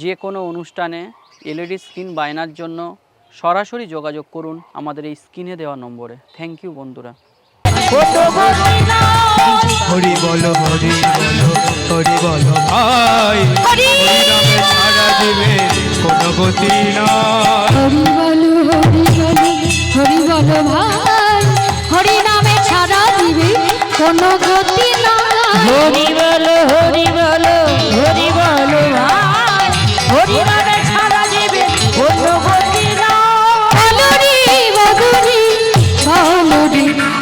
যে কোনো অনুষ্ঠানে এলইডি স্ক্রিন বায়নার জন্য সরাসরি যোগাযোগ করুন আমাদের এই স্ক্রিনে দেওয়া নম্বরে। থ্যাংক ইউ বন্ধুরা। হরি বলো হরি বলো হরি বলো ভাই, হরি নামে ছাড়া দিবে কোনো গতি নাই। হরি বলো হরি বলো হরি বলো ভাই, হরি নামে ছাড়া দিবে কোনো গতি নাই। হরি বলো হরি বলো হরি বলো ভাই, হরি নামে ছাড়া দিবে কোনো গতি নাই। বলো রে বলো রে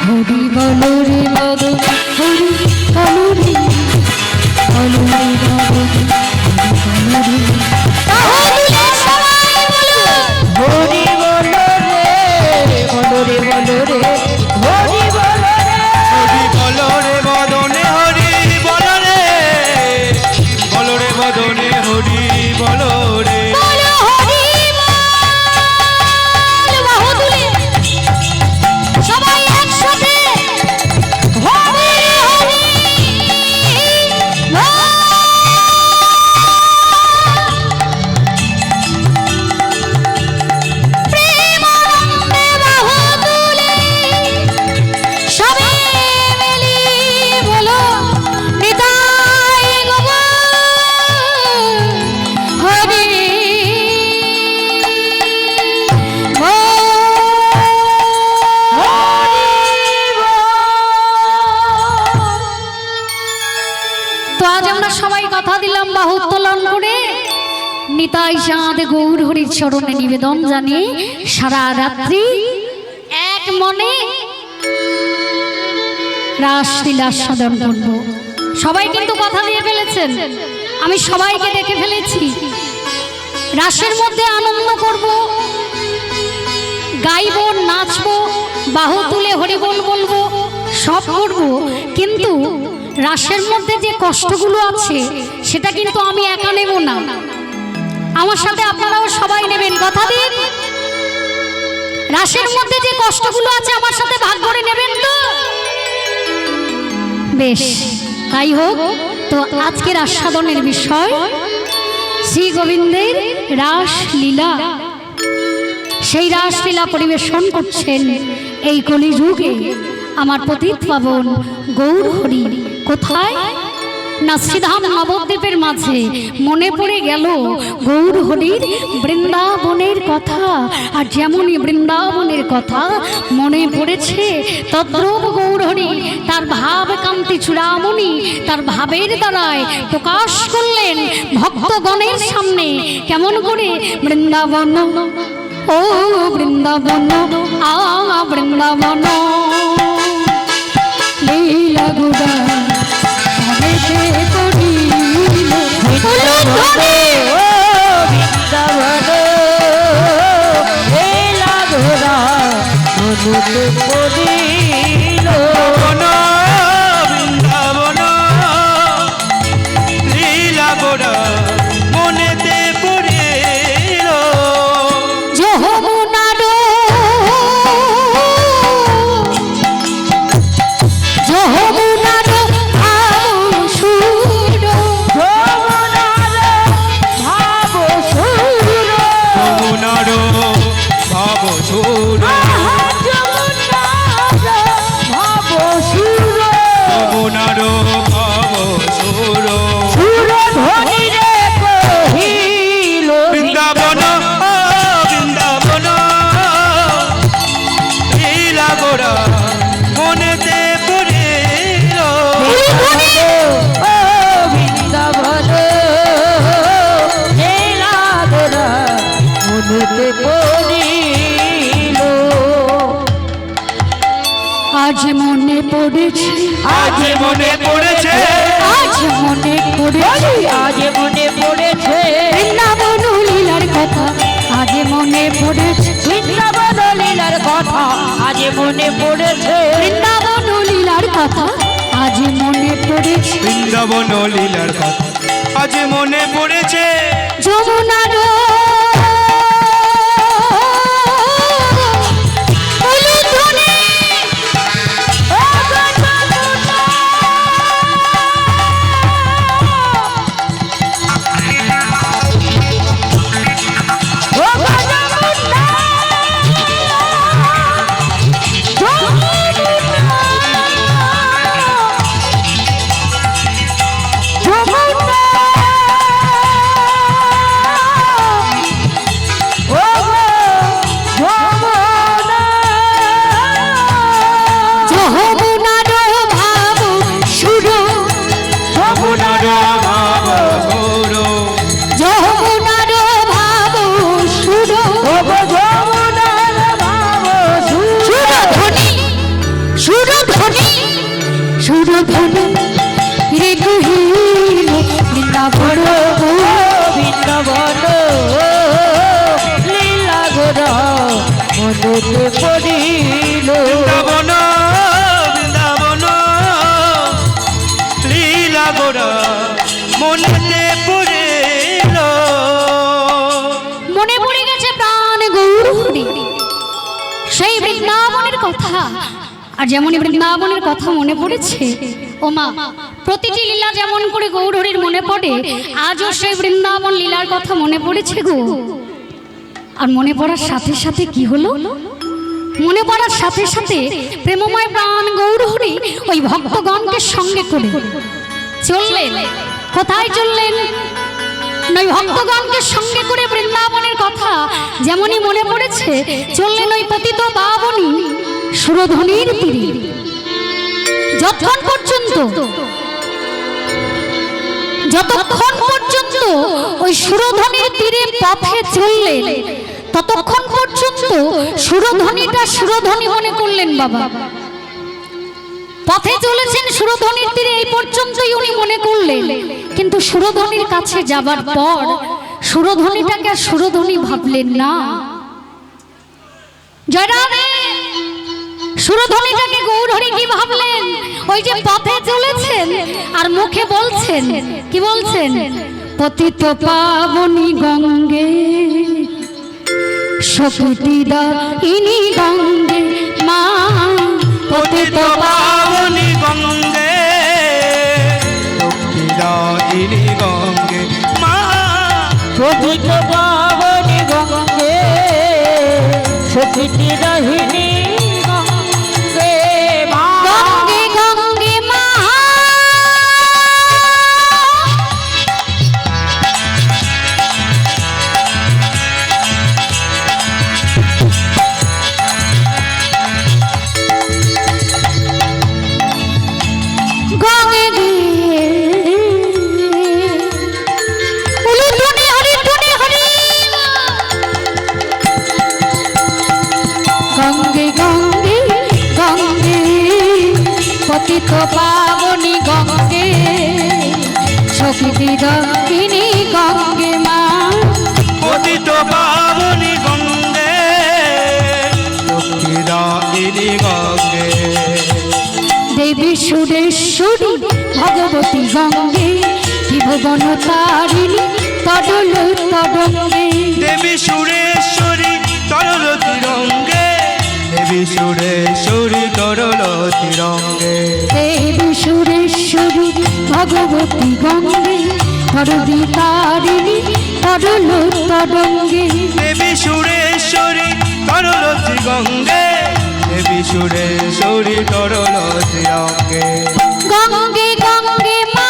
হরি বলো রে বলো হরি বলো রে বলো রে বলো রে তাহলে সবাই বলো হরি বলো রে বলো রে বলো রে হরি বলো রে। হরি বলো রে বদনে হরি বলো রে, বলো রে বদনে হরি বলো রে। বলো হরি বল বাহুতুলে সবাই একসাথে হরি হরি বল। প্রেমানন্দে বাহুতুলে সবাই মিলে বলো নিতাই গৌর হরি তো আজ আমরা সবাই কথা দিলাম বাহু উত্তোলন করে নিতাই চাঁদ গৌর হরির চরণে নিবেদন জানিয়ে সারা রাত্রি এক মনে রাসলীলা সাধন করব। সবাই কিন্তু কথা দিয়ে ফেলেছেন, আমি সবাইকে ডেকে ফেলেছি। রাসের মধ্যে আনন্দ করব, গাইব, নাচবো, বাহু তুলে হরিবোল বলবো, সব করব, কিন্তু রাসের মধ্যে যে কষ্টগুলো আছে সেটা কিন্তু আমি একা নেব না, আমার সাথে আপনারাও সবাই নেবেন। কথা দিন, রাসের মধ্যে যে কষ্টগুলো আছে আমার সাথে ভাগ করে নেবেন তো? বেশ, তাই হোক। তো আজকের আস্বাদনের বিষয় শ্রী গোবিন্দের রাসলীলা। সেই রাসলীলা পরিবেশন করছেন এই কলিযুগে আমার পতিত পাবন গৌর হরি। কোথায় না শ্রীধাম নবদ্বীপের মাঝে মনে পড়ে গেল গৌর হরির বৃন্দাবনের কথা। আর যেমনই বৃন্দাবনের কথা মনে পড়েছে তদ্রূপ গৌর হরি তার ভাব কান্তি চূড়ামণি তার ভাবের দ্বারায় প্রকাশ করলেন ভক্তগণের সামনে। কেমন করে? বৃন্দাবন ও বৃন্দাবন আ বৃন্দাবন লীলা গুড়া আজ মনে পড়েছে, আজ মনে পড়েছে, আজ মনে পড়েছে, আজ মনে পড়েছে বৃন্দাবন লীলার কথা। আজ মনে পড়েছে বৃন্দাবন লীলার কথা। আজ মনে পড়েছে বৃন্দাবন লীলার কথা। আজ মনে পড়েছে বৃন্দাবন লীলার কথা। আজ মনে পড়েছে যমুনার কথা আর যেমনই বৃন্দাবনের কথা মনে পড়েছে, ও মা, প্রতিটি লীলা যেমন করে গৌরহরির মনে পড়ে, আজও সেই বৃন্দাবন লীলার কথা মনে পড়েছে গো। আর মনে পড়ার সাথে সাথে কি হলো? মনে পড়ার সাথে সাথে প্রেমময় প্রাণ গৌরহরি ওই ভক্তগণকে সঙ্গে করে চললেন। কোথায় চললেন? ওই ভক্তগণকে সঙ্গে করে বৃন্দাবনের কথা যেমনই মনে পড়েছে, চললেন ওই পতিত পাবনী সুরধনির তীরে। যতক্ষণ পর্যন্ত ওই সুরধনির তীরে পথে চললেন, ততক্ষণ পর্যন্ত সুরধনিটা সুরধনি মনে করলেন বাবা। পথে চলেছেন সুরধনির তীরে, এই পর্যন্তই উনি মনে করলেন। কিন্তু সুরধনির কাছে যাবার পর সুরধনিটাকে আর সুরধনি ভাবলেন না। জয়রাধে! সুরধনিটাকে গৌরহরি কি ভাবলেন? ওই যে পথে চলেছেন আর মুখে বলছেন, কি বলছেন? পতিত পাবনী গঙ্গে সখিদায়িনী গঙ্গে মা, পতিত পাবনী গঙ্গে সখিদায়িনী গঙ্গে মা, পতিত পাবনী গঙ্গে সখিদায়িনী গঙ্গে মা, গঙ্গে গঙ্গে মা। পতিত পাবনী গঙ্গে সখিদায়িনী গঙ্গে মা, পতিত পাবনী গঙ্গে সখিদায়িনী গঙ্গে, দেবী সুরেশ্বরী ভগবতী গঙ্গে ত্রিভুবন তারিণী তডল তডঙ্গে, দেবী সুরেশ্বরী তরল তিরঙ্গে, দেবী সুরেশ্বরী তরল তিরঙ্গে, দেবী সুরেশ্বরী ভগবতী গঙ্গে তরুণী তারিণী তডল তডঙ্গে, দেবী সুরেশ্বরী তরল তিরঙ্গে, দেবী সুরেশ্বরী তরল তিরঙ্গে, গঙ্গে গঙ্গে মা।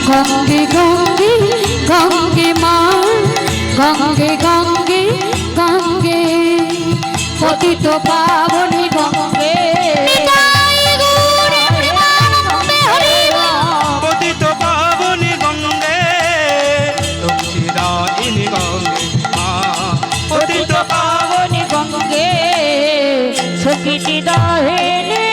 গঙ্গে গঙ্গে গঙ্গে মা, গঙ্গে গঙ্গে গঙ্গে পতিত পাবনী গঙ্গে, পতিত পাবনী গঙ্গে সখিদায়িনী গঙ্গে মা, পতিত পাবনী গঙ্গে সখিদায়িনী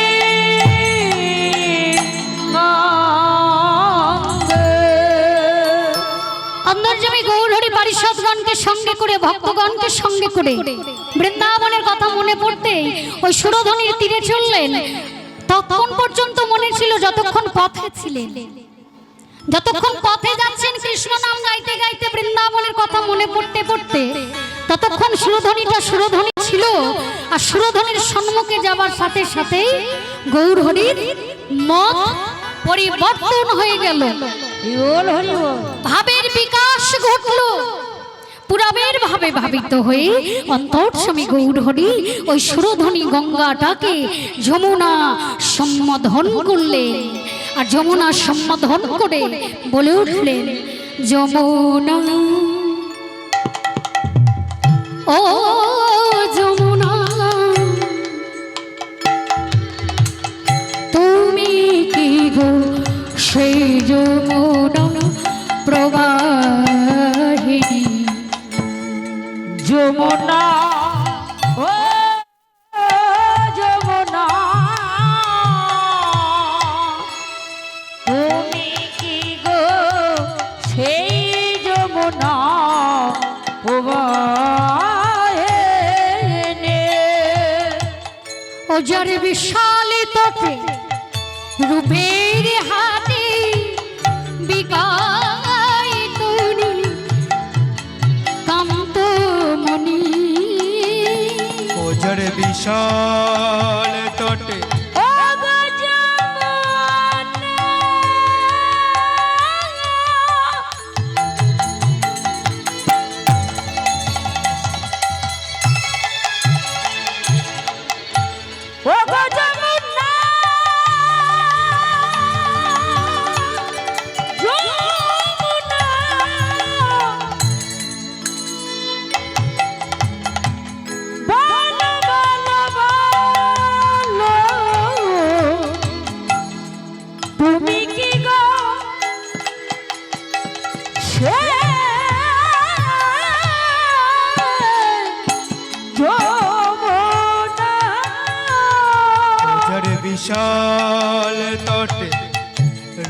অন্তর্যামী গৌরহরি পারিষদগণকে সঙ্গে করে ভক্তগণকে সঙ্গে করে বৃন্দাবনের কথা মনে পড়তে ওই সুরধনির তীরে চললেন। তখন পর্যন্ত মনে ছিল যতক্ষণ পথে ছিলেন, যতক্ষণ পথে যাচ্ছেন কৃষ্ণ নাম গাইতে গাইতে বৃন্দাবনের কথা মনে পড়তে পড়তে, ততক্ষণ সুরধনিটা সুরধনি ছিল। আর সুরধনির সম্মুখে যাবার সাথে সাথেই গৌরহরির মত পরিবর্তন হয়ে গেল, ভাবের বিকাশ ঘটল। পুরাবের ভাবে ভাবিত হয়ে অন্তর্যামী গৌরহরি ওই সুরধনি গঙ্গাটাকে যমুনা সম্বোধন করলেন। আর যমুনা সম্বোধন করে বলে উঠলেন, যমুনা ও যমুনা, তুমি কি গো সেই যমুনা প্রবাহিনী, যমুনা ও যমুনা, তুমি কি গো ওজর বিশাল তোকে রূপের হাতে বিকায় তরুণী কান্ত মনি ওজর বিশাল তটে ও গো যমুনা ও গো যমুনা যমুনা বল বল বল তুমি কি গো সে যমুনা ওজর বিশাল তটে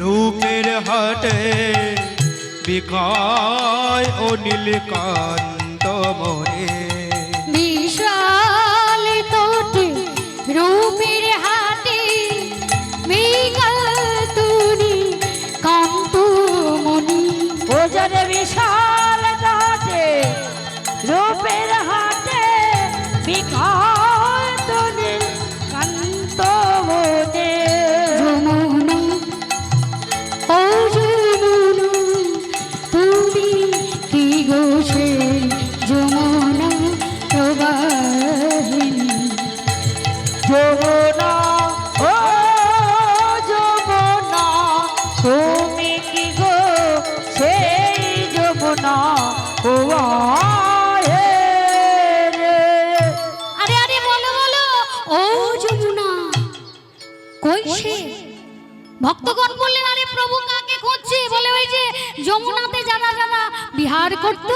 রূপের হাটে বিকায় ও নীলকান্ত মনে বিশাল তোতে রূপের হাতে বিকাল তরুণী কান্ত মনি ওজর বিশাল ঘাটে রূপের হাটে বিকাল তুলি কান্ত মনে যমুনা ও যমুনা তুমি কি গো সে যমুনা প্রবাহিনী যমুনা ও যমুনা তুমি কি গো সেই যমুনা ও আয়ে রে। আরে আরে বলো বলো ও যমুনা কই সে ভক্তগণ বললেন আরে প্রভু কাকে খুঁজছে বলে ওই যে যমুনাতে যারা যারা বিহার করত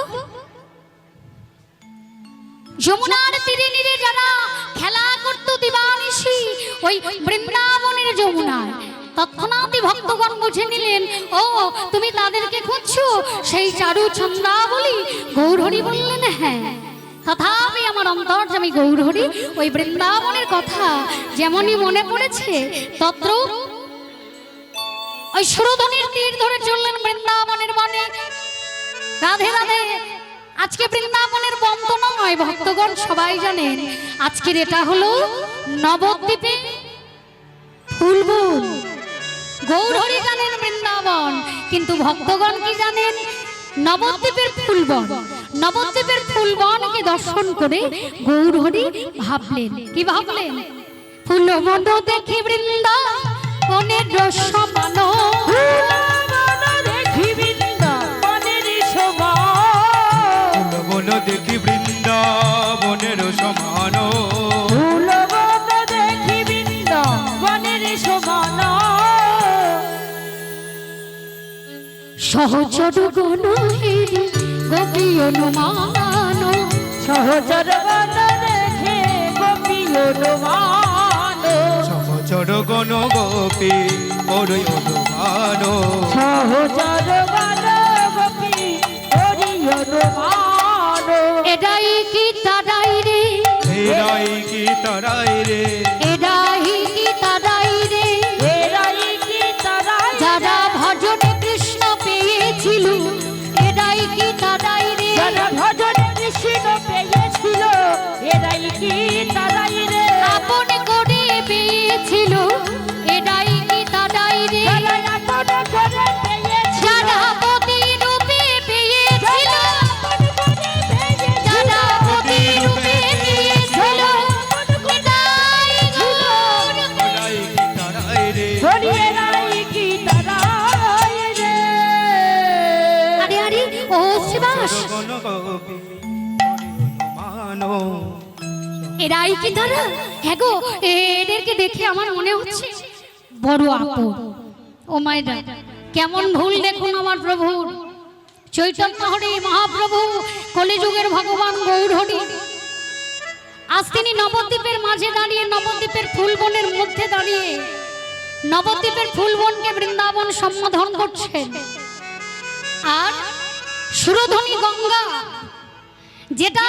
যমুনার তীরে নীরে যারা খেলা করত দিবানিশি ওই বৃন্দাবনের যমুনায় তৎক্ষণাৎই ভক্তগণ বুঝে নিলেন ও তুমি তাদেরকে খুঁজছো সেই চারু ছন্দাবলী গৌরহরি বললেন হ্যাঁ তথাপি আমার অন্তর্যামী গৌরহরি ওই বৃন্দাবনের কথা যেমনই মনে পড়েছে তত্র ওই সুরধনির তীর ধরে চললেন বৃন্দাবনের বনে রাধে রাধে আজকে বৃন্দাবনের বন্ত নয় ভক্তগণ সবাই জানেন আজকের এটা হলো নবদ্বীপে ফুলবন গৌরহরি জানেন বৃন্দাবন কিন্তু ভক্তগণ কি জানেন নবদ্বীপের ফুলবন নবদ্বীপের ফুলবনকে দর্শন করে গৌরহরি ভাবলেন কি ভাবলেন ফুলবন দেখি বৃন্দাবনের রসমান দেখি বৃন্দাবনের শোভা বন দেখি বৃন্দাবনের সমান ফুলবন দেখি বৃন্দাবনের সমান সহচর গণ গোপী অনুমান সহচর বন দেখে গোপী অনুমান সহচর গণ গোপী ওরে অনুমান সহচর বন গোপী হরি অনুমান এটাই কি তারাই রে এরাই কি তারাই রে এটাই কি তারাই রে এরাই কি তারা যারা ভজনে কৃষ্ণ পেয়েছিল এটাই কি তারাই রে যারা ভজনে কৃষ্ণ পেয়েছিল এরাই কি তারাই রে আপন করে পেয়েছিল এটাই কি তারাই রে যারা আপন করে পেয়েছিল যারা পতি রূপে পেয়েছিল যারা পতি রূপে পেয়েছিল এটাই গৌর এরাই কি তারাই রে হরি এরাই কি তারাই রে আরে আরে ও শিবাস গণ গোপী ওরে অনুমান এরাই কি তারা হ্যাঁ গো এদেরকে দেখে আমার মনে হচ্ছে বড় আপন ও মাইরা কেমন ভুল দেখুন আমার প্রভু চৈতন্য হরি মহাপ্রভু কলিযুগের ভগবান গৌরহরি আজ তিনি নবদ্বীপের মাঝে দাঁড়িয়ে নবদ্বীপের ফুলবনের মধ্যে দাঁড়িয়ে নবদ্বীপের ফুলবনকে বৃন্দাবন সম্বোধন করছেন আর সুরধনী গঙ্গা যেটা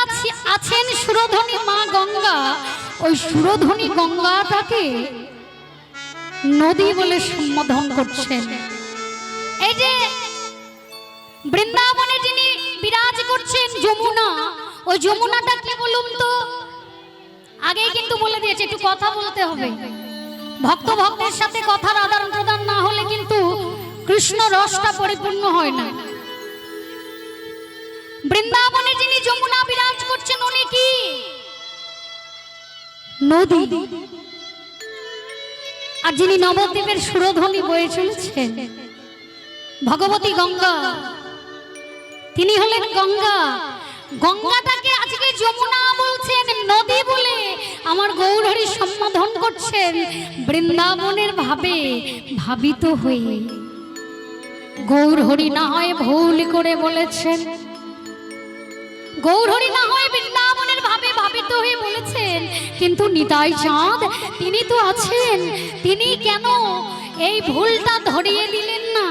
আছেন সুরধনী মা গঙ্গা ওই সুরধ্বনি গঙ্গাটাকে নদী বলে সম্বোধন করছেন। এই যে বৃন্দাবনে যিনি বিরাজ করছেন যমুনা, ওই যমুনাটা কি বলুন তো? আগেই কিন্তু বলে দিয়েছে, একটু কথা বলতে হবে। ভক্ত ভক্তের সাথে কথার আদান প্রদান না হলে কিন্তু কৃষ্ণ রসটা পরিপূর্ণ হয় না। বৃন্দাবনে যিনি যমুনা বিরাজ করছেন উনি কি? নদী। আর যিনি নবদ্বীপের সুরধ্বনি বয়ে চলেছেন ভগবতী গঙ্গা, তিনি হলেন গঙ্গা। গঙ্গাটাকে আজকে যমুনা বলছেন, নদী বলে আমার গৌরহরি সম্বোধন করছেন বৃন্দাবনের ভাবে ভাবিত হয়ে। গৌরহরি না হয় ভুল করে বলেছেন, গৌরহরি না হয় বৃন্দাবনের ভাবে ভাবিত হয়ে বলেছেন, কিন্তু নিতাই চাঁদ তিনি তো আছেন, তিনি কেন এই ভুলটা ধরিয়ে দিলেন না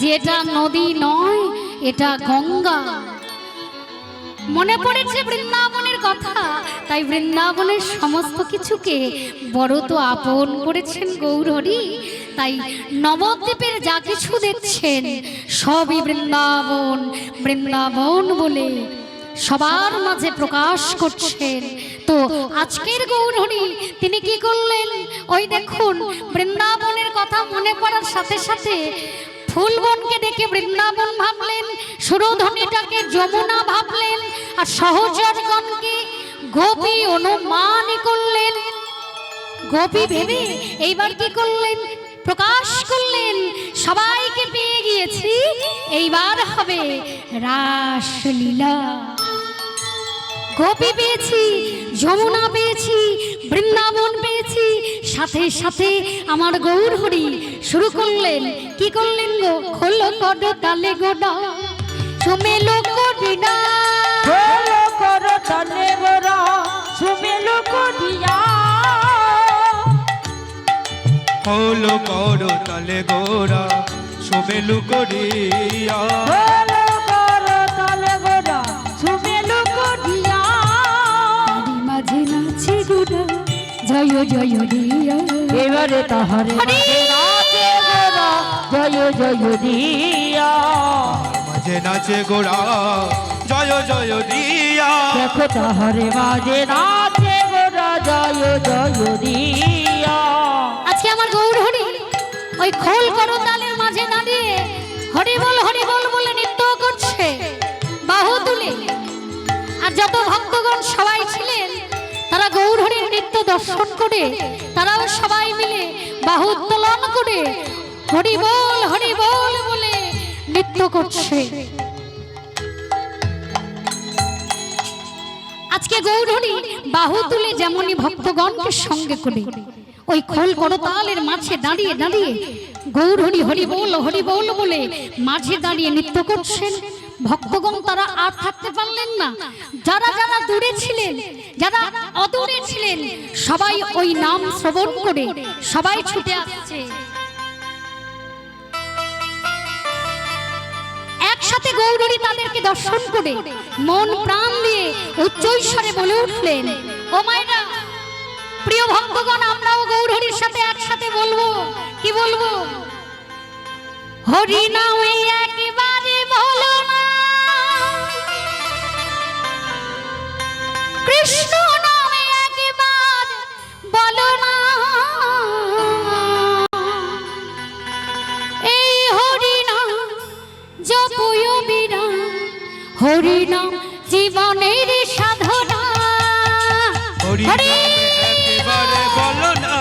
যে এটা নদী নয়, এটা গঙ্গা। মনে পড়েছে বৃন্দাবনের কথা, তাই বৃন্দাবনের সমস্ত কিছুকে বড় তো আপন করেছেন গৌরহরি। তাই নবদ্বীপের যা কিছু দেখছেন সবই বৃন্দাবন বৃন্দাবন বলে সবার মাঝে প্রকাশ করছেন। তো আজকের গৌরহরি তিনি কি করলেন? ওই দেখুন, বৃন্দাবনের কথা মনে পড়ার সাথে সাথে ফুলবনকে দেখে বৃন্দাবন ভাবলেন, সুরধ্বনিটাকে যমুনা ভাবলেন, আর সহচরগণকে গোপী অনুমান করলেন। গোপী ভেবে এইবার কি করলেন? প্রকাশ করলেন, সবাইকে পেয়ে গিয়েছি, এইবার হবে রাসলীলা। গোপী পেয়েছি, যমুনা পেয়েছি, বৃন্দাবন পেয়েছি, সাথে সাথে আমার গৌরহরি শুরু করলেন। কি করলেন গো? খোলো করো তালে গোডা সুমেলো করিনা, খোলো করো তালে গোরা সুমেলো করিয়া, খোলো করো তালে গোরা সুমেলু করিয়া, খোলো করো তালে গোরা সুমেলো করিয়া, তারি মাঝে নাচে গোডা জয় জয় দিয়া। এবারে তাহারে মাঝে নাচে গোরা জয় জয় দিয়া, মাঝে নাচে গোরা জয় জয় দিয়া, দেখো তাহারে মাঝে নাচে গোরা জয় জয় দিয়া। আজকে আমার গৌরহরি ওই খোল করো তালের মাঝে দাঁড়িয়ে হরি বল বলে নৃত্য করছে বাহু তুলে। আর যত ভক্তগণ সবাই ছিলেন তারা গৌরহরির নৃত্য দর্শন করে তারাও সবাই মিলে বাহু উত্তোলন করে হরি বল বলে নৃত্য করছে। আজকে গৌরহরি বাহু তুলে যেমনই ভক্তগণকে সঙ্গে করে ওই খোল করতালের মাঝে দাঁড়িয়ে দাঁড়িয়ে গৌরহরি হরি বল বলে মাঝে দাঁড়িয়ে নৃত্য করছেন। ভক্তগণ তারা আর থাকতে পারলেন না, যারা যারা দূরে ছিলেন, যারা অদূরে ছিলেন, সবাই ওই নাম শ্রবণ করে সবাই ছুটে আসছে। একসাথে গৌরহরি তাদেরকে দর্শন করে মন প্রাণ দিয়ে উচ্চৈস্বরে বলে উঠলেন, ও মায়েরা, প্রিয় ভক্তগণ, আমরাও গৌরহরির সাথে একসাথে বলবো। কি বলবো? হরি নামে একবারে বলো না, কৃষ্ণ নামে একবার বলো না, এই হরি নাম জপয় বিরাম, হরি নাম জীবনের সাধনা। হরি একেবারে বলো না,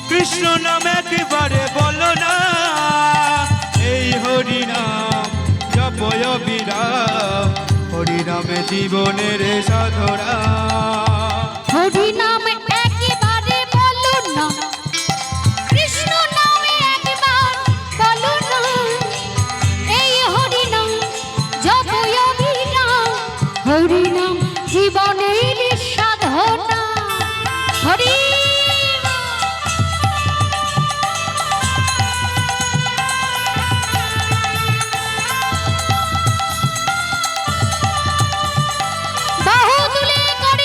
কৃষ্ণ নাম একেবারে বলো না, এই হরি নাম জপয় বিরাম, হরি নামে জীবনের সাধনা। হরি নাম একেবারে বলো না, কৃষ্ণ নামে একবার বলো না, এই হরি নাম জপয় বিরাম, হরি নাম জীবনের সাধনা। হরি বাহু তুলে করে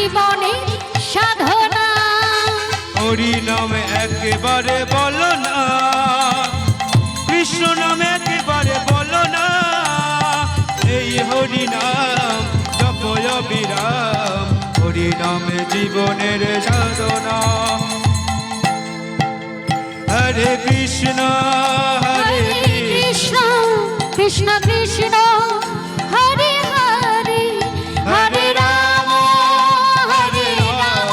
জীবনে সাধনা। হরি নাম একেবারে বলো না, কৃষ্ণ নাম একেবারে বলো না, এই হরি নাম জপয় বিরাম, হরি নামে জীবনের সাধনা। হরে কৃষ্ণ হরে হরে কৃষ্ণ কৃষ্ণ কৃষ্ণ হরে হরে, হরে রাম হরে রাম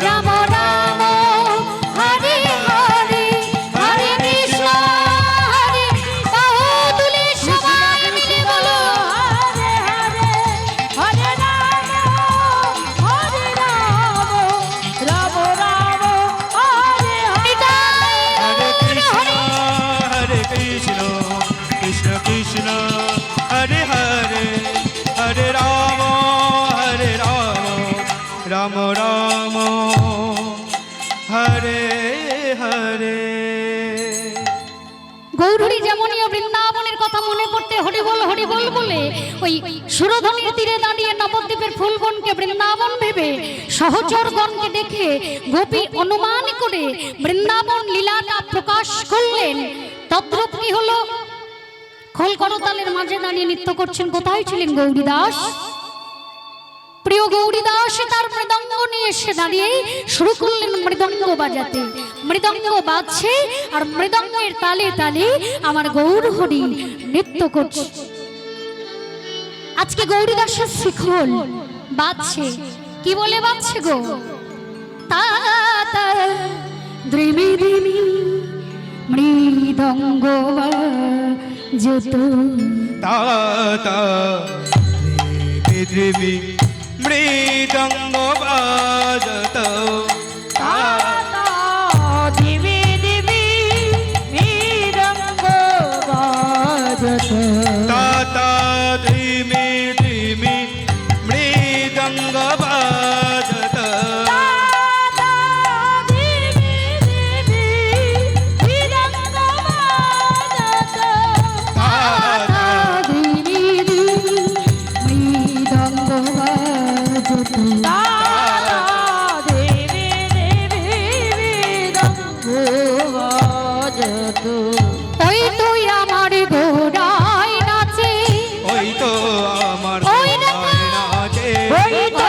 রাম রাম হরে হরে, হরে কৃষ্ণ হরে। বাহু তুলে সবাই মিলে বলো হরে হরে হরে রাম হরে রাম রাম রাম হরে হরে। হরে কৃষ্ণ হরে কৃষ্ণ কৃষ্ণ কৃষ্ণ হরে হরে, হরে রাম রাম রাম হরে হরে। গৌরহরি যেমনই বৃন্দাবনের কথা মনে পড়তে হরি বল বলে ওই সুরধনির তীরে দাঁড়িয়ে নবদ্বীপের ফুলবনকে বৃন্দাবন ভেবে সহচরগণকে দেখে গোপী অনুমান করে বৃন্দাবন লীলাটা প্রকাশ করলেন। তদ্রূপ কি হলো, খোল করতালের মাঝে দাঁড়িয়ে নৃত্য করছেন। কোথায় ছিলেন গৌরীদাস? প্রিয় গৌরীদাস তার মৃদঙ্গ নিয়ে এসে দাঁড়িয়ে শুরু করলেন মৃদঙ্গ বাজাতে। মৃদঙ্গ বাজছে আর মৃদঙ্গের তালে তালে আমার গৌর হরি নৃত্য করছে। আজকে গৌরীদাসের শিখল বাজছে, কি বলে বাজছে গো? তা তা দ্রিমি দ্রিমি মৃদঙ্গ বাজত, তা তা ধ্রিমি ধ্রিমি মৃদঙ্গ বাজত, তা দিবি দিবি মৃদঙ্গ বাজত, তা তা ধ্রিমি ধ্রিমি মৃদঙ্গ বাজত, দিবি দিবি মৃদঙ্গ বাজত, তা তা দ্রিমি দ্রিমি মৃদঙ্গ বাজত। দেবী দেবী মৃদঙ্গ বাজত। ওই তুই আমার ঘোড়ায় নাচে, ওই তো আমার ওই না। ঘোড়ায় নাচে, ওই তো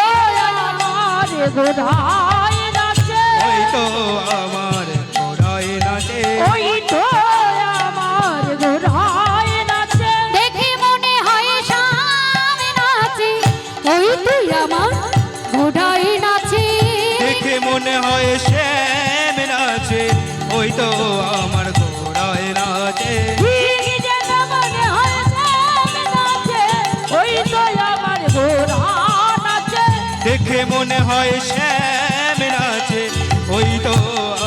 আমার গোড়ায় নাচে, ওই তো আমার ঘোড়ায় নাচে, ওই তো আমার গোড়ায় নাচে, দেখে মনে হয় সামনে নাচে। ওই তুই আমার ঘোড়ায় নাচে, দেখে মনে হয় শ্যাম নাচে, ওই তো আমার ঘোড়ায় নাচে, ঠিক যেন মনে হয় শ্যাম নাচে, ওই তো আমার গোড়া নাচে, দেখে মনে হয় শ্যাম নাচে, ওই তো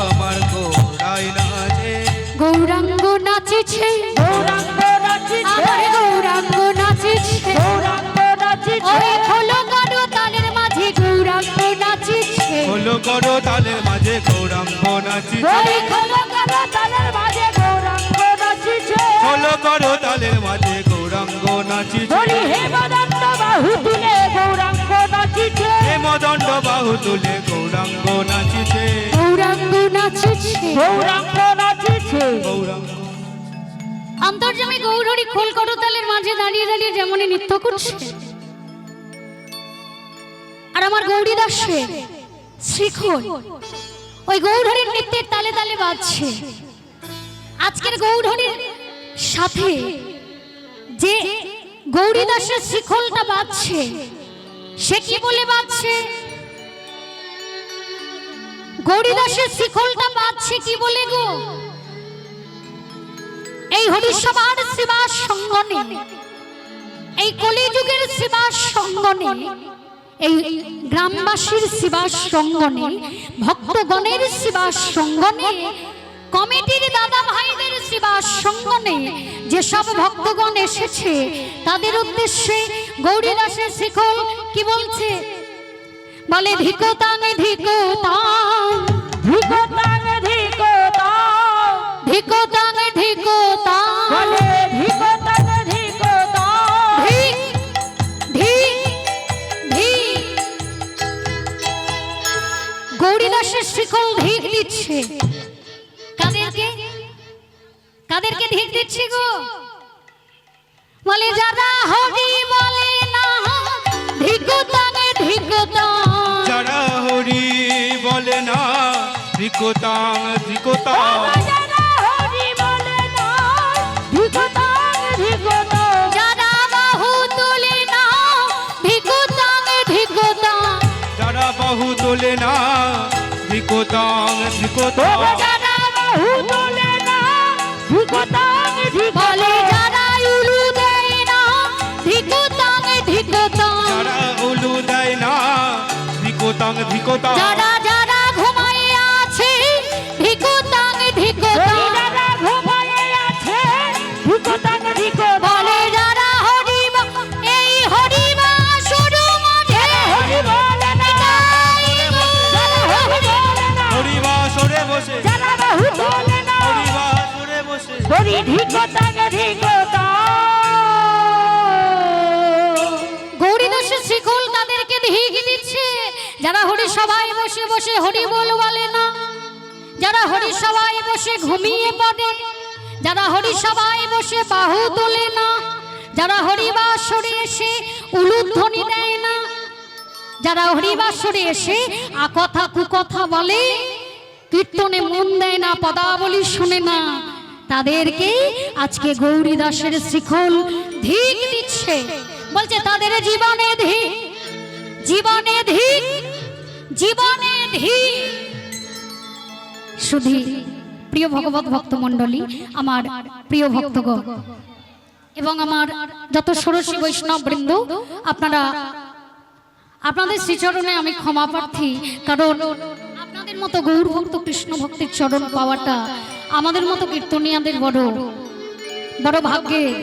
আমার ঘোড়ায় নাচে। গৌরাঙ্গ নাচেছে, গৌরাঙ্গ নাচিছে, আমার গৌরাঙ্গ নাচেছে। গৌরাঙ্গ নাচিছে, ওই হলো কারো তালের মাঝে গৌরাঙ্গ নাচেছে। হলো করো তালের মাঝে গৌরাঙ্গ নাচিছে, ওই খোলো করো তালের মাঝে গৌরাঙ্গ নাচিছে, হলো করো তালের মাঝে গৌরাঙ্গ নাচিছে, বলি হে মদন্ত বাহু তুলে গৌরাঙ্গ নাচিছে, হেমদণ্ড বাহু তুলে গৌরাঙ্গ নাচিছে, গৌরাঙ্গ নাচেছে। গৌরাঙ্গ নাচিছে, গৌরাঙ্গ অন্তর্যামী গৌরহরি খোল করতালের মাঝে দাঁড়িয়ে দাঁড়িয়ে যেমনই নৃত্য করছে, আর আমার গৌরীদাসের শিখল ওই গৌরহরির নৃত্যের তালে তালে বাজছে। আজকের গৌরহরির সাথে যে গৌরীদাসের শিখলটা বাজছে, সে কি বলে বাজছে? গৌরীদাসের শিখলটা বাজছে কি বলে গো? এই হরিসভার শিবাস সঙ্গনে, এই কলিযুগের শিবাস সঙ্গনে, এই গ্রামবাসীর শিবাস সঙ্গনে, ভক্তগণের শিবাস সঙ্গনে, কমিটির দাদা ভাইদের শিবাস সঙ্গনে যেসব ভক্তগণ এসেছে তাদের উদ্দেশ্যে গৌরীদাসের শিখল কি বলছে? বলে ধিকতাং ধিকতাং ধিকতাং ধিকতাং, ধিকতাং ধিকতাং, বলে ধিকতাং ধিকতাং, ধিক ধিক ধিক গৌরীদাসের শিকল ঢিক দিচ্ছে। কাদেরকে কাদেরকে ঢিক দিচ্ছে গো? বলে যারা হরি বলে না ধিকতাঙে ধিকতাং, যারা হরি বলে না ধিকতাং ধিকতাং, যারা হরি বলে না ধিকতাং ধিকতাং, যারা বাহু তোলে না ধিকতাং ধিকতাং, যারা বাহু তোলে না ধিকতাং ধিকতাং, যারা বাহু তোলে না ধিকতাং ধিকতাং, বলে যারা উলু দেয় না ধিকতাং ধিকতাং, যারা উলু দেয় না ধিকতাং ধিকতাং, যারা যারা ঘুমায় আছে ধিকতাং ধিকতাং, যারা ঘুমায়ে আছে ধিকতাং ধিকতাং, বলে যারা এই হরিবাসুর মাঝে হরি বলে না, যারা হরি বলে না, হরিবাসরে বসে, যারা বাহু তোলে না হরিবাসরে বসে, হরি ধিকতাং ধিকতাং। গৌরীদাসের শিকল তাদেরকে ধিক দিচ্ছে যারা হরি সভায় বসে বসে হরি বলে না, যারা হরি সভায় বসে ঘুমিয়ে পড়ে, যারা হরি সভায় বসে বাহু তোলে না, যারা হরিবাসরে এসে উলুধ্বনি দেয় না, যারা হরিবাসরে এসে আকথা কুকথা বলে, কীর্তনে মন দেয় না, পদাবলী শুনে না, তাদেরকে আজকে গৌরীদাসের শিকল ধিক দিচ্ছে। বলছে তাদের জীবনে ধিক, জীবনে ধিক, জীবনে ধিক। শুধু প্রিয় ভগবত ভক্ত মণ্ডলী, আমার প্রিয় ভক্তগণ এবং আমার যত ষোড়শী বৈষ্ণব বৃন্দ, আপনাদের শ্রীচরণে আমি ক্ষমা প্রার্থী, কারণ আপনাদের মতো গৌর ভক্ত কৃষ্ণ ভক্তির চরণ পাওয়াটা আমাদের মতো কীর্তনিয়াদের বড় বড় ভাগ্যের।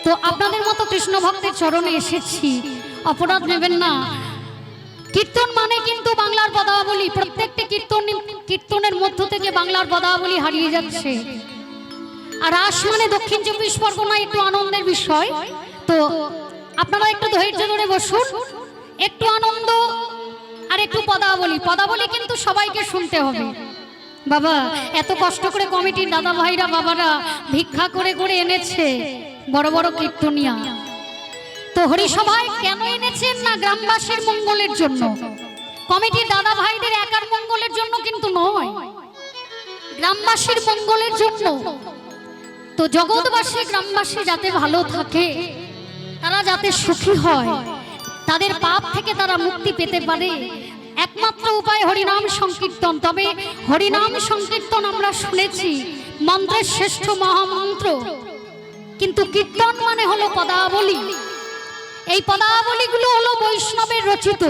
তো আপনাদের মতো কৃষ্ণ ভক্তের চরণে এসেছি, অপরাধ নেবেন না। কীর্তন মানে কিন্তু বাংলার পদাবলী, প্রত্যেকটি কীর্তনের মধ্য থেকে বাংলার পদাবলী হারিয়ে যাচ্ছে। আর রাস মানে দক্ষিণ 24 পরগনায় একটু আনন্দের বিষয়। তো আপনারা একটু ধৈর্য ধরে বসুন, একটু আনন্দ আর একটু পদাবলী। পদাবলী কিন্তু সবাইকে শুনতে হবে। বাবা এত কষ্ট করে কমিটির দাদা ভাইরা বাবারা ভিক্ষা করে করে এনেছে বড় বড় কীর্তনিয়া। তো হরিসভায় কেন এনেছেন না? গ্রামবাসীর মঙ্গলের জন্য। কমিটির দাদা ভাইদের একার মঙ্গলের জন্য কিন্তু নয়, গ্রামবাসীর মঙ্গলের জন্য। তো জগৎবাসী গ্রামবাসী যাতে ভালো থাকে, তারা যাতে সুখী হয়, তাদের পাপ থেকে তারা মুক্তি পেতে পারে, একমাত্র উপায় হরিনাম সংকীর্তন। তবে হরিনাম সংকীর্তন আমরা শুনেছি মন্ত্রের শ্রেষ্ঠ মহামন্ত্র, কিন্তু কীর্তন মানে হলো পদাবলী। এই পদাবলীগুলো হলো বৈষ্ণবের রচিত।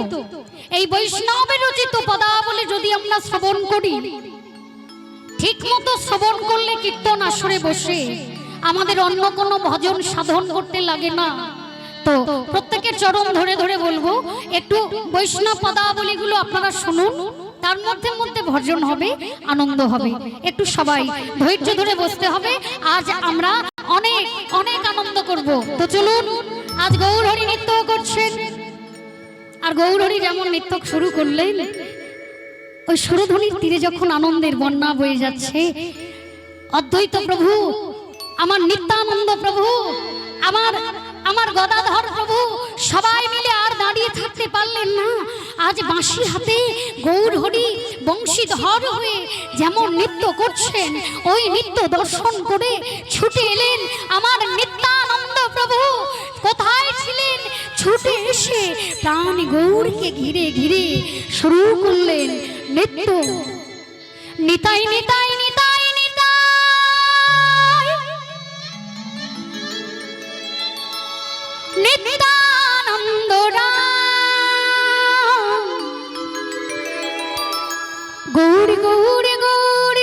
এই বৈষ্ণবের রচিত পদাবলী যদি আমরা শ্রবণ করি, ঠিক মতো শ্রবণ করলে কীর্তন আসরে বসে আমাদের অন্য কোনো ভজন সাধন করতে লাগে না। তো প্রত্যেকের চরণ ধরে ধরে বলবো, একটু বৈষ্ণব পদাবলীগুলো আপনারা শুনুন, তার মধ্যে মধ্যে ভজন হবে, আনন্দ হবে। একটু সবাই ধৈর্য ধরে বসতে হবে। আজ আমরা অনেক অনেক আনন্দ করব। তো চলুন, আজ গৌরহরি নৃত্য করছেন। আর গৌরহরি যেমন নৃত্য শুরু করলেন, ওই সুরধ্বনির তীরে যখন আনন্দের বন্যা বয়ে যাচ্ছে, অদ্বৈত প্রভু, আমার নিত্যানন্দ প্রভু, আমার গদাধর প্রভু সবাই মিলে আর দাঁড়িয়ে থাকতে পারলেন না। আজ বাঁশি হাতে গৌরহরি বংশীধর হয়ে যেমন নৃত্য করছেন, ওই নৃত্য দর্শন করে ছুটে এলেন আমার নিত্যানন্দ প্রভু। কোথায় ছিলেন? ছুটে এসে প্রাণ গৌরকে ঘিরে ঘিরে শুরু করলেন নৃত্য। নিতাই নিতাই নিতাই নিত্যানন্দ রাম, গৌর গৌর গৌর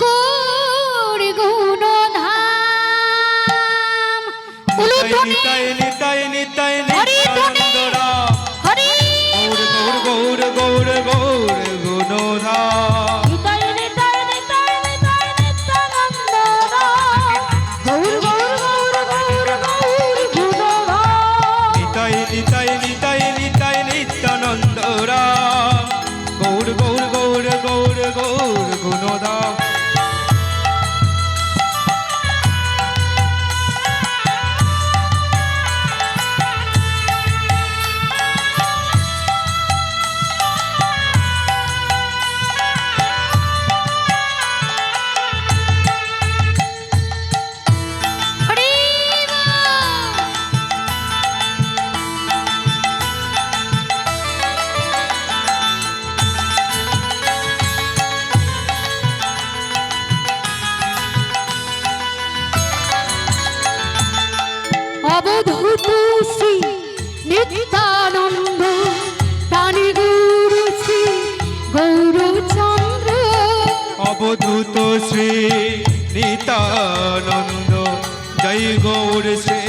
গৌর গৌর ধাম। নিতাই নিতাই নিতাই নিত্যানন্দ রাম, হরি গৌর গৌর গৌর গৌর গুণধাম। নিতাই নিতাই নিতাই নিতাই নিত্যানন্দ রাম, গৌর গৌর গৌর গৌর গৌর গুণধাম। নিতাই নিতাই নিতাই নিতাই নিত্যানন্দ রাম গৌর গৌর গৌর গৌর গৌর গুণধাম হরি বল। অবধূত শ্রী নিত্যানন্দ প্রাণী গুরু শ্রী গৌরচন্দ্র অবধূত শ্রী নিত্যানন্দ জয় গৌর শ্রী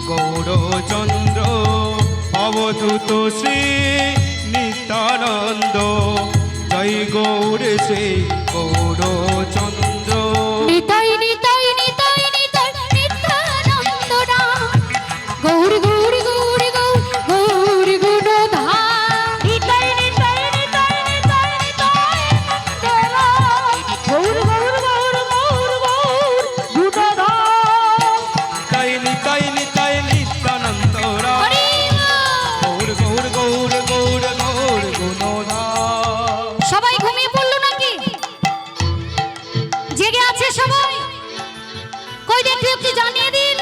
গৌরচন্দ্র অবধূত শ্রী নিত্যানন্দ জয় গৌর শ্রী গৌরচন্দ্র নিতাই নিতাই নিতাই নিতাই নিত্যানন্দ রাম গৌর গৌর গৌর গৌর গৌর গুণধাম নিতাই নিতাই নিতাই নিতাই নিতাই নন্দরাম গৌর গৌর গৌর গৌর গৌর গুণধাম তাই নিতাই নিতাই নিত্যানন্দ রাম হরি বল। গৌর গৌর গৌর গৌর গৌর গুণধাম সবাই ঘুমিয়ে পড়লো নাকি? জেগে আছে সবাই? কই দেখি একটু জানিয়ে দিন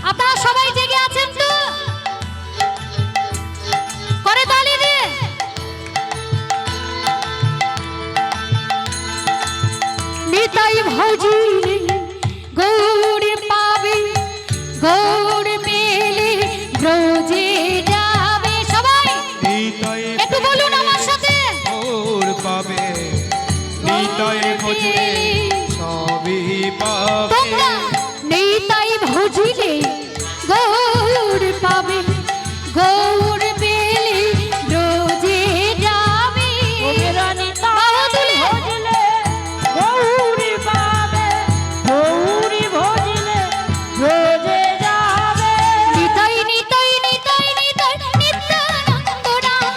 আপনারা সবাই জেগে আছেন তো? করে তালি দে। নিতাই ভজিলে গৌর পাবে গৌর পেলে ব্রজে যাবে সবাই নিতাই একটু বলুন আমার সাথে। গৌর পাবে নিতাই ভজলে সবই পাবে তোমরা নিতাই ভজিলে গৌর পাবে গৌর পেলে ব্রজে যাবে তোমরা নিতাই ভজলে গৌরী পাবে গৌরী ভজলে রোজে যাবে নিতাই নিতাই নিতাই নিতাই নিত্যানন্দ রাম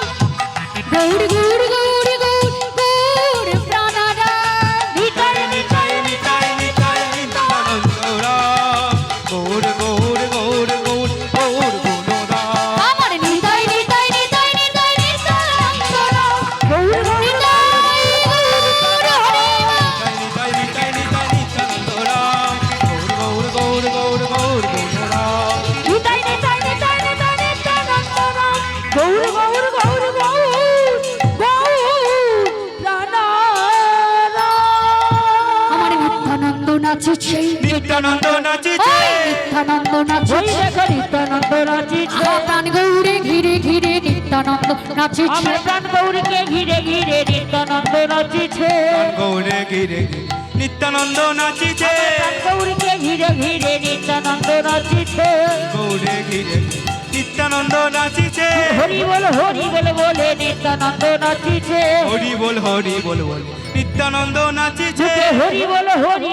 গৌর গৌর গৌর গৌর গৌর প্রাণারাম নিতাই নিতাই নিতাই নিতাই নিত্যানন্দ রাম গৌর গৌর গৌর গৌর গৌর গুণধাম আমার নিতাই নিতাই নিতাই নিতাই নিত্যানন্দ রাম গৌর গৌর নিতাই গৌর হরি বল। নিতাই নিতাই নিতাই নিত্যানন্দ রাম গৌর গৌর গৌর গৌর গৌর গুণধাম নিতাই নিতাই নিতাই নিতাই নিত্যানন্দরাম গৌর গৌর গৌর গৌর গৌর প্রাণারাম আমার নিত্যানন্দ নাচিছে নিত্যানন্দ নাচিছে ওই নিত্যানন্দ ওই নাচিছে দেখো নিত্যানন্দ নাচিছে আমার প্রাণ গৌরে ঘিরে ঘিরে নিত্যানন্দ নাচিছে আমার প্রাণ গৌরীকে ঘিরে ঘিরে নিত্যানন্দ নাচিছে গৌরে গিরে নিত্যানন্দ নাচিছে প্রাণ গৌরীকে ঘিরে ঘিরে নিত্যানন্দ নাচিছে গৌরে গিরে নিত্যানন্দ নাচিছে হরি বল বলে নিত্যানন্দ নাচিছে হরি বল বল নিত্যানন্দ নাচিছে হরি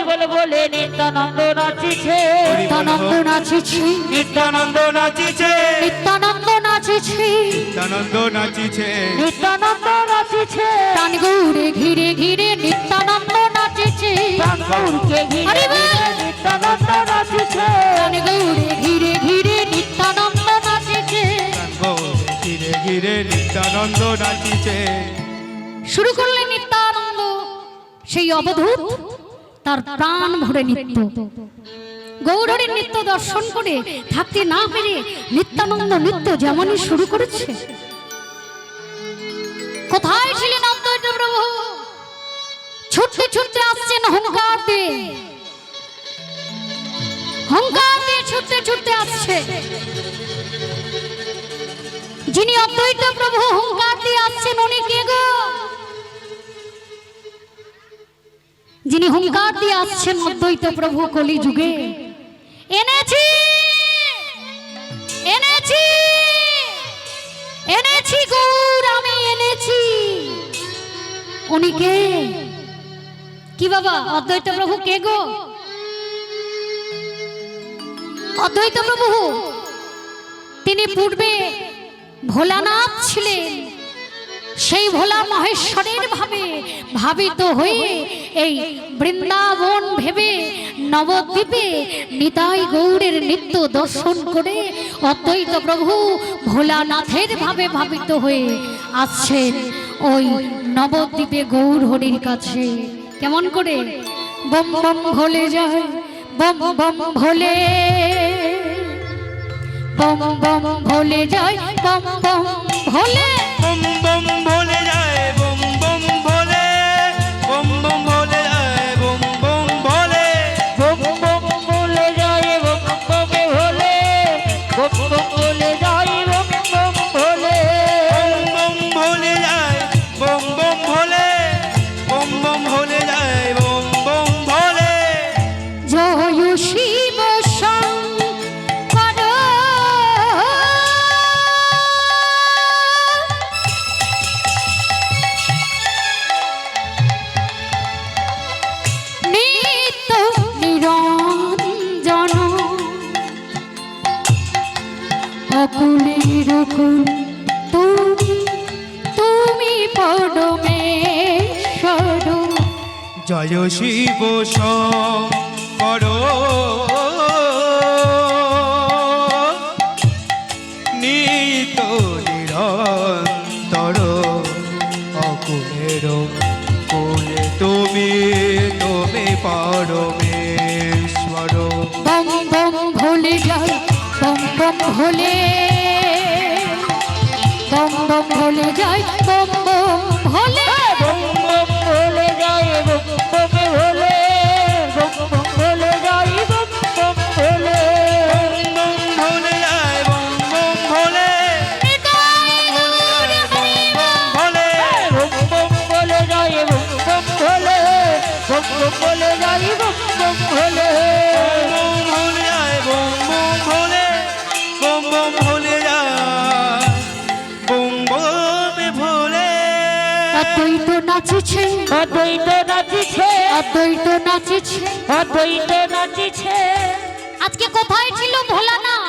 বল বলে নিত্যানন্দ নাচিছে নিত্যানন্দ নাচিছে নিত্যানন্দ নাচিছে নিত্যানন্দ নাচিছে নিত্যানন্দ নাচিছে নিত্যানন্দ নাচিছে প্রাণ গৌরে ঘিরে ঘিরে নিত্যানন্দ নাচিছে প্রাণ গৌরকে ঘিরে হরি বল। ঘিরে নিত্যানন্দ নাচিছে প্রাণ গৌরে ঘিরে ঘিরে নিত্যানন্দ নাচিছে গৌরে গিরে গিরে নিত্যানন্দ নাচিছে শুরু করলেন নিত্যানন্দ সেই অবধূত তার প্রাণ ভরে নৃত্য গৌরহরির নৃত্য দর্শন করে থাকতে না পেরে নিত্যানন্দ নৃত্য যেমনই শুরু করেছে। কোথায় ছিলেন অদ্বৈত প্রভু? ছুটতে ছুটতে আসছেন হুঙ্কার দিয়ে, হুঙ্কার দিয়ে ছুটতে ছুটতে আসছে। যিনি অদ্বৈত প্রভু হুঙ্কার দিয়ে আসছেন উনি কে গো? যিনি হুঙ্কার দিয়ে আসছেন অদ্বৈত প্রভু কলি যুগে, এনেছি এনেছি এনেছি গৌর আমি এনেছি। উনি কে? কি বাবা অদ্বৈত প্রভু কে গো? অদ্বৈত প্রভু তিনি পূর্বে ভোলানাথ ছিলেন, সেই ভোলা মহেশ্বরের ভাবে ভাবিত হয়ে এই বৃন্দাবন ভেবে নবদ্বীপে নিতাই গৌড়ের নিত্য দর্শন করে অদ্বৈত প্রভু ভোলানাথের ভাবে ভাবিত হয়ে আসছেন ওই নবদ্বীপে গৌর হরির কাছে। কেমন করে? বম বম ভোলে যায়, বম বম ভোলে, বম বম ভোলে যায়, বম বম ভোলে, বম বম ভোলে যায়, বম বম ভোলে, বম বম ভোলে যায়, বম বম ভোলে, বম বম বলে যায় বম বম ভোলে, বম বম বলে যায় বম বম ভোলে, বম বম ভোলে যায়, বম বম ভোলে, বম বম ভোলে যায়, বম বম ভোলে। জয় শিব শঙ্কর, নিত্য নিরঞ্জন, অকুলের অকুল তুমি, তুমি পরমেশ্বর। জয় শিব শঙ্কর, নিত নিরন্তর, অকুলের কুলে তুমি, তুমি পরমেশ্বর। বম বম ভোলে যায়, বম বম ভোলে, বম বম ভোলে যায়, বম বম ভোলে, বম বম বলে যায় বম বম ভোলে, বম বম বলে যায় বম বম ভোলে, বম বম ভোলে যায়, বম বম ভোলে, ভোলে, বম বম বলে যায় বম বম ভোলে, বম বম বলে যায় বম বম ভোলে, বম ভোলে যায়, বম বম ভোলে, বম বম ভোলে যায়, বম বম ভোলে। অদ্বৈত নাচিছে, অদ্বৈত নাচিছে, অদ্বৈত নাচিছে। অদ্বৈত নাচিছে। আজকে কোথায় ছিল ভোলানাথ?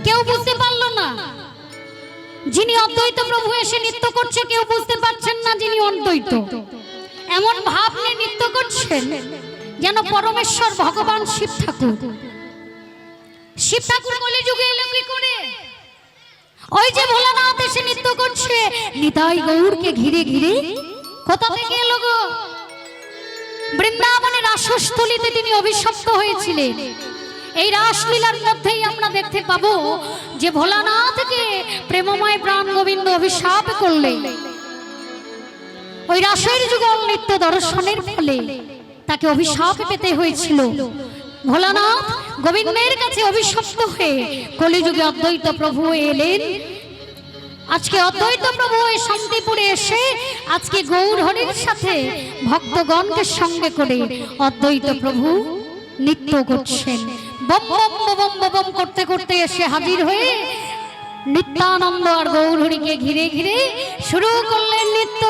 কেউ বুঝতে পারলো না। যিনি অদ্বৈত প্রভু এসে নৃত্য করছে কেউ বুঝতে পারছেন না যিনি অদ্বৈত। এমন ভাব নিয়ে নৃত্য করছেন যেন পরমেশ্বর ভগবান শিব ঠাকুর। শিব ঠাকুর কলিযুগে এলো কি করে? ওই যে ভোলানাথ এসে নৃত্য করছে নিতাই গৌরকে ঘিরে ঘিরে। কোথা থেকে এলো গো? বৃন্দাবনের রাসস্থলীতে তিনি অভিশপ্ত হয়েছিলেন। এই রাসলীলার মধ্যেই আমরা দেখতে পাবো যে ভোলানাথকে প্রেমময় প্রাণ গোবিন্দ অভিশাপ করলে ওই রাসের যুগল নৃত্য দর্শনের ফলে তাকে অভিশাপ পেতে হয়েছিল। ভোলানাথ গোবিন্দের কাছে অভিশপ্ত হয়ে কলিযুগে অদ্বৈত প্রভু এলেন। আজকে অদ্বৈত প্রভু এই শান্তিপুরে এসে আজকে গৌর হরির সাথে ভক্তগণকে সঙ্গে করে অদ্বৈত প্রভু নৃত্য করছেন। বম বম বম বম করতে করতে এসে হাজির হয়ে নিত্যানন্দ আর গৌর হরিকে ঘিরে ঘিরে শুরু করলেন নৃত্য।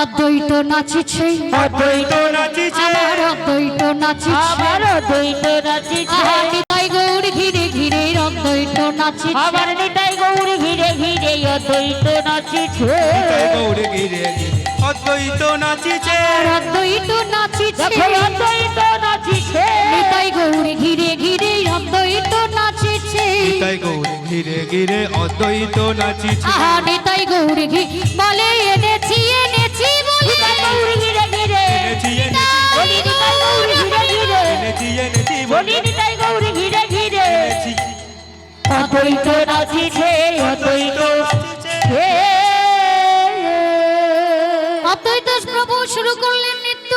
অদ্বৈত নাচিছে, অদ্বৈত নাচিছে, আমার অদ্বৈত নাচিছে, আমার অদ্বৈত নাচিছে, নিতাই গৌর ঘিরে ঘিরে অদ্বৈত নাচিছে, আমার নিতাই গৌর ঘিরে ঘিরে অদ্বৈত নাচিছে, নিতাই গৌর ঘিরে ঘিরে অদ্বৈত নাচিছে, অদ্বৈত নাচিছে, দেখো অদ্বৈত নাচিছে, নিতাই গৌর ঘিরে ঘিরে অদ্বৈত নাচিছে, নিতাই গৌর ঘিরে ঘিরে অদ্বৈত নাচিছে, আহা নিতাই গৌর বলে এনেছি এনেছি বলে নিতাই গৌর ঘিরে ঘিরে এনেছি এনেছি বলি নিতাই গৌর ঘিরে ঘিরে এনেছি এনেছি বলি নিতাই গৌর ঘিরে ঘিরে এনেছি। অদ্বৈত নাচিছে, অদ্বৈত নাচিছে। অদ্বৈত প্রভু শুরু করলেন নৃত্য।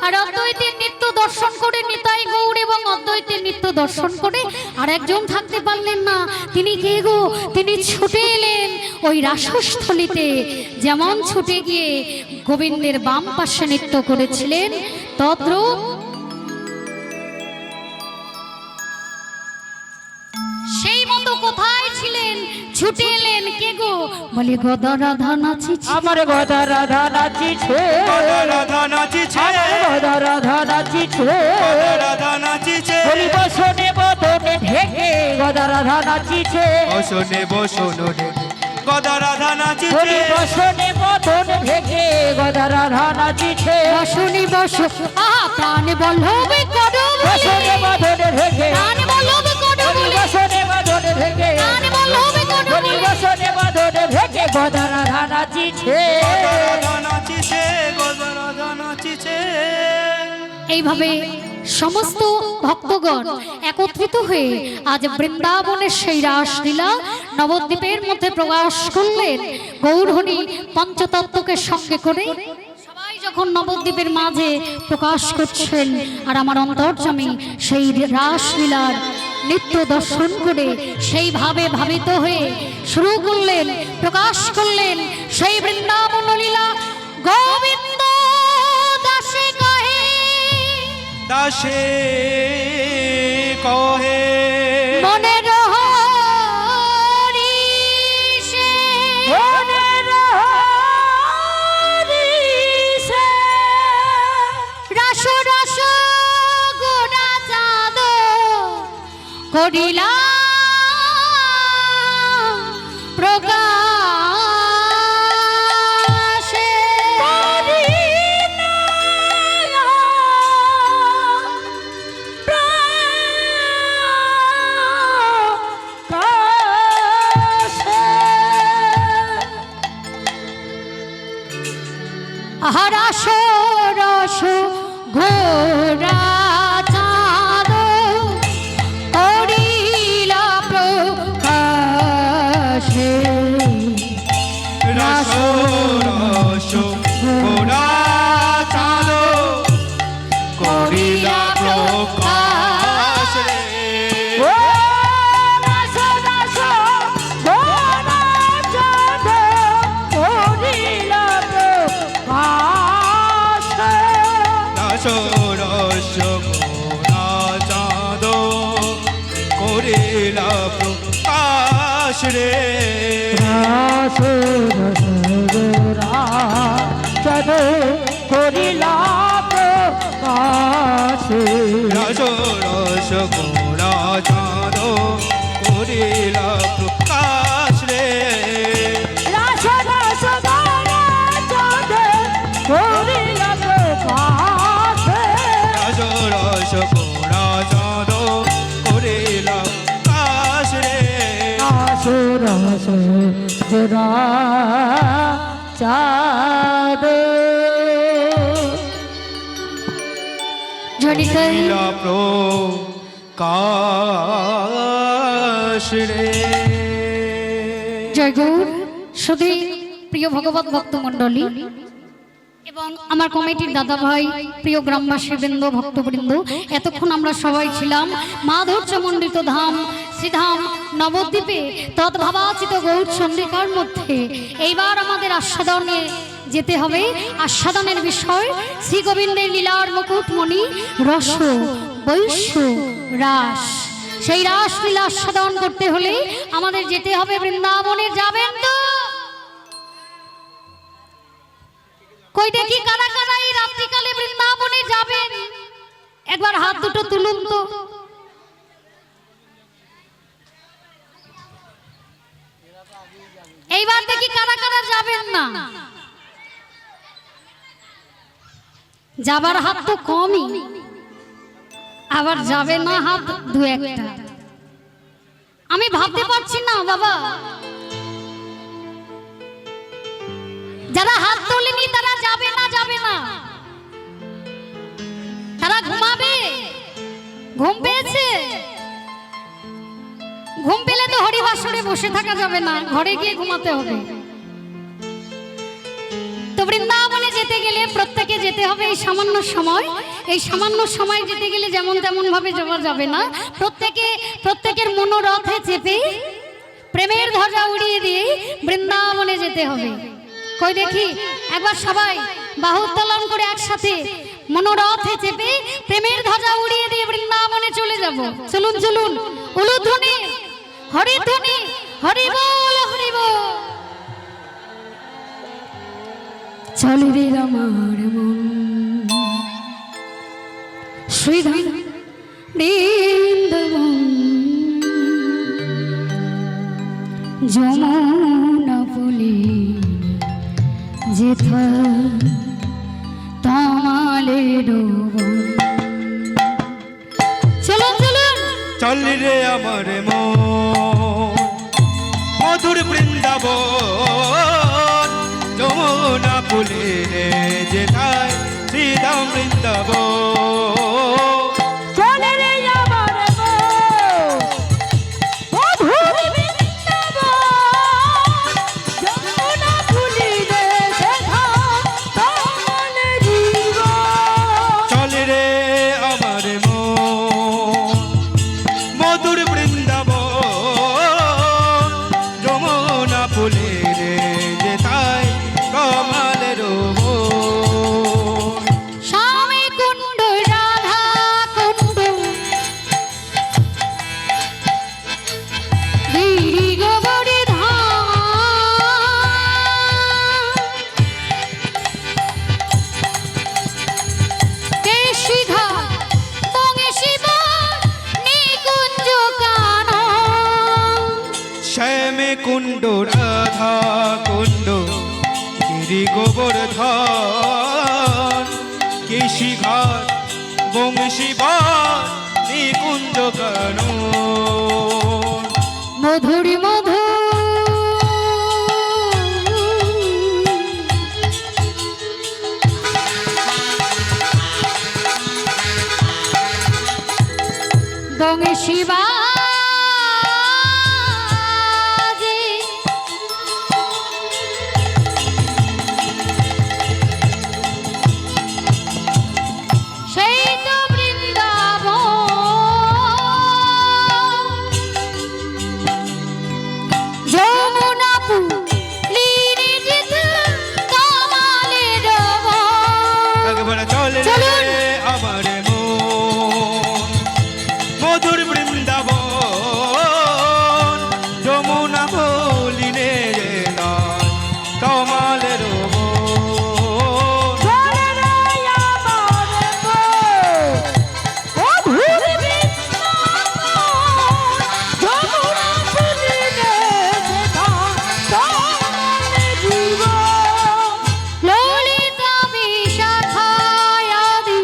আর অদ্বৈতের নৃত্য দর্শন করে নিতাই গৌর এবং অদ্বৈতের নৃত্য দর্শন করে আর একজন থাকতে পারলেন না। তিনি কে গো? তিনি ছুটে এলেন ওই রাসস্থলীতে। যেমন ছুটে গিয়ে গোবিন্দের বাম পাশে নৃত্য করেছিলেন তদ্রূপ সেই মতো কোথায় ছিলেন ছুটে এলেন কে গো? বলে গদা রাধা নাচিছে, আমার গদা রাধা নাচিছে, গদা রাধা নাচিছে, আমার গদা রাধা নাচিছে, গদা রাধা নাচিছে, বলি বসনে বদনে ঢেকে গদা রাধা নাচিছে, বসনে বসনো ঢেকে গদা রাধা নাচিছে হরি বসনে বদন ঢেকে গদা রাধা নাচিছে বসনি বস আহা প্রাণ বল্লভে করবে বসনে বদনে ঢেকে প্রাণ বল্লভে করবে হরি বসনে বদনে ঢেকে প্রাণ বল্লভে করবে হরি বসনে বদনে ঢেকে গদা রাধা নাচিছে গদা রাধা নাচিছে গদা রাধা নাচিছে। এইভাবে সমস্ত ভক্তগণ একত্রিত হয়ে আজ বৃন্দাবনের সেই রাসলীলা নবদ্বীপের মধ্যে প্রকাশ করলেন। গৌরহরি পঞ্চতত্ত্বকে সঙ্গে করে সবাই যখন নবদ্বীপের মাঝে প্রকাশ করছেন, আর আমার অন্তর্যামী সেই রাসলীলার নিত্য দর্শন করে সেইভাবে ভাবিত হয়ে শুরু করলেন, প্রকাশ করলেন সেই বৃন্দাবন লীলা। গোবিন্দ দাসে কহে দাসে কহে মনের হরিষে মনের হরিষে রাস রাস গোড়া চাঁদ করিলা প্রকাশে আহা রাস রাস ঘোড়া চাঁদ করিলা প্রকাশে রস রস ঘোড়া চাঁদ করিলা প্রকাশ রে। রস রস ঘোড়া চাঁদ করিলা প্রকাশ রে। করিলা প্রকাশে রস রস ঘোড়া চাঁদ করিলা প্রকাশ রে। রাস রাস গানা চাঁদে করিলা প্রকাশে রস রস ঘোড়া চাঁদ করিলা প্রকাশ রে। রাস রাস গোরা চাঁদ জড়িত করিলা প্রকাশ রে। জয় গৌর। শুধু প্রিয় ভগবত ভক্তমণ্ডলী এবং আমার কমিটির দাদা ভাই, প্রিয় গ্রামবাসী বৃন্দ, ভক্তবৃন্দ, এতক্ষণ আমরা সবাই ছিলাম মাধুর্যমণ্ডিত ধাম শ্রীধাম নবদ্বীপে তদ্ভাবাচিত গৌর চন্দ্রিকার মধ্যে। এইবার আমাদের আস্বাদনে যেতে হবে। আস্বাদনের বিষয় শ্রী গোবিন্দের লীলার মুকুটমণি রস বৈশ্য রাস। সেই রাসলীলা আস্বাদন করতে হলে আমাদের যেতে হবে বৃন্দাবনে। যাবেন তো? কই দেখি কারা কারা এই রাত্রিকালে বৃন্দাবনে যাবেন, একবার হাত দুটো তুলুন তো। এইবার দেখি কারা কারা যাবেন না। যাবার হাত তো কমই, আবার যাবে না হাত দু একটা। আমি ভাবতে পারছি না বাবা, যারা হাত তোলেনি তারা যাবে না, যাবে না, তারা ঘুমাবে। ঘুম পেয়েছে? ঘুম পেলে তো হরিবাসরে বসে থাকা যাবে না, ঘরে গিয়ে ঘুমাতে হবে। তো বৃন্দাবনে যেতে গেলে প্রত্যেকে যেতে হবে এই সামান্য সময়। এই সামান্য সময় যেতে গেলে যেমন তেমন ভাবে যাওয়া যাবে না। প্রত্যেকের মনোরথে চেপে প্রেমের ধ্বজা উড়িয়ে দিয়ে বৃন্দাবনে যেতে হবে। কই দেখি একবার সবাই বাহু উত্তোলন করে একসাথে মনোরথে চেপে প্রেমের ধ্বজা উড়িয়ে দিয়ে বৃন্দাবনে চলে যাব। চলুন চলুন, উলুধ্বনি, হরিধ্বনি, হরি বল হরি বল। চলে রে আমার মন শ্রীধাম বৃন্দাবন, যমুনা ভুলিনে যেথায় শ্রীধাম বৃন্দাবন। চলে রে আমার মধুর বৃন্দাবন, যমুনা ভুলিলে যেথায় তোমার জীবন। চলে রে আমার মন মধুর বৃন্দাবন, যমুনা ফুলিনে যেথায় কমলের বন। স্বামী কুণ্ড রাধা কুণ্ড গিরি গোবরে কেশি ঘাট বঙ্গেশি নিকুঞ্জ কানন। শ্যামে কুণ্ড রাধা কুণ্ড গিরি গোবর্ধন, কেশি ঘাট বংশী নিকুঞ্জ কানন। মধুরি মধু দঙে শিবাজি সেই তো বৃন্দাবন, যমুনা পুলিনে যেতে কমলের বন। একবার চলে চলুন। রে আমার মন মধুর বৃন্দাবন, যমুনা ফুলিনে যেথায় কমলের বন। চলে রে আমার মধুর বৃন্দাবন, যমুনা ফুলিলে যেথায় তোমার জীবন। ললিতা বিশাখায়াদি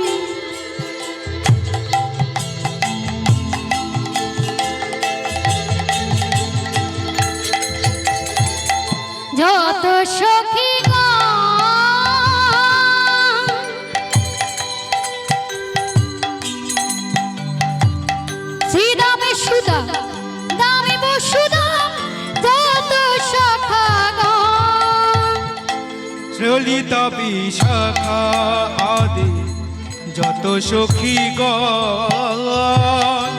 যত সখী শ্রীদামে সুদা দামে বসুদাম যত সখাগণ। ললিতা বিশাখা আদি যত সখী গণ,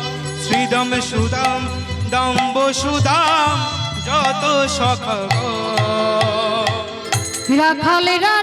শ্রীদাম সুদাম দাম্ব সুদাম যত সখা গণ। রাখালেরা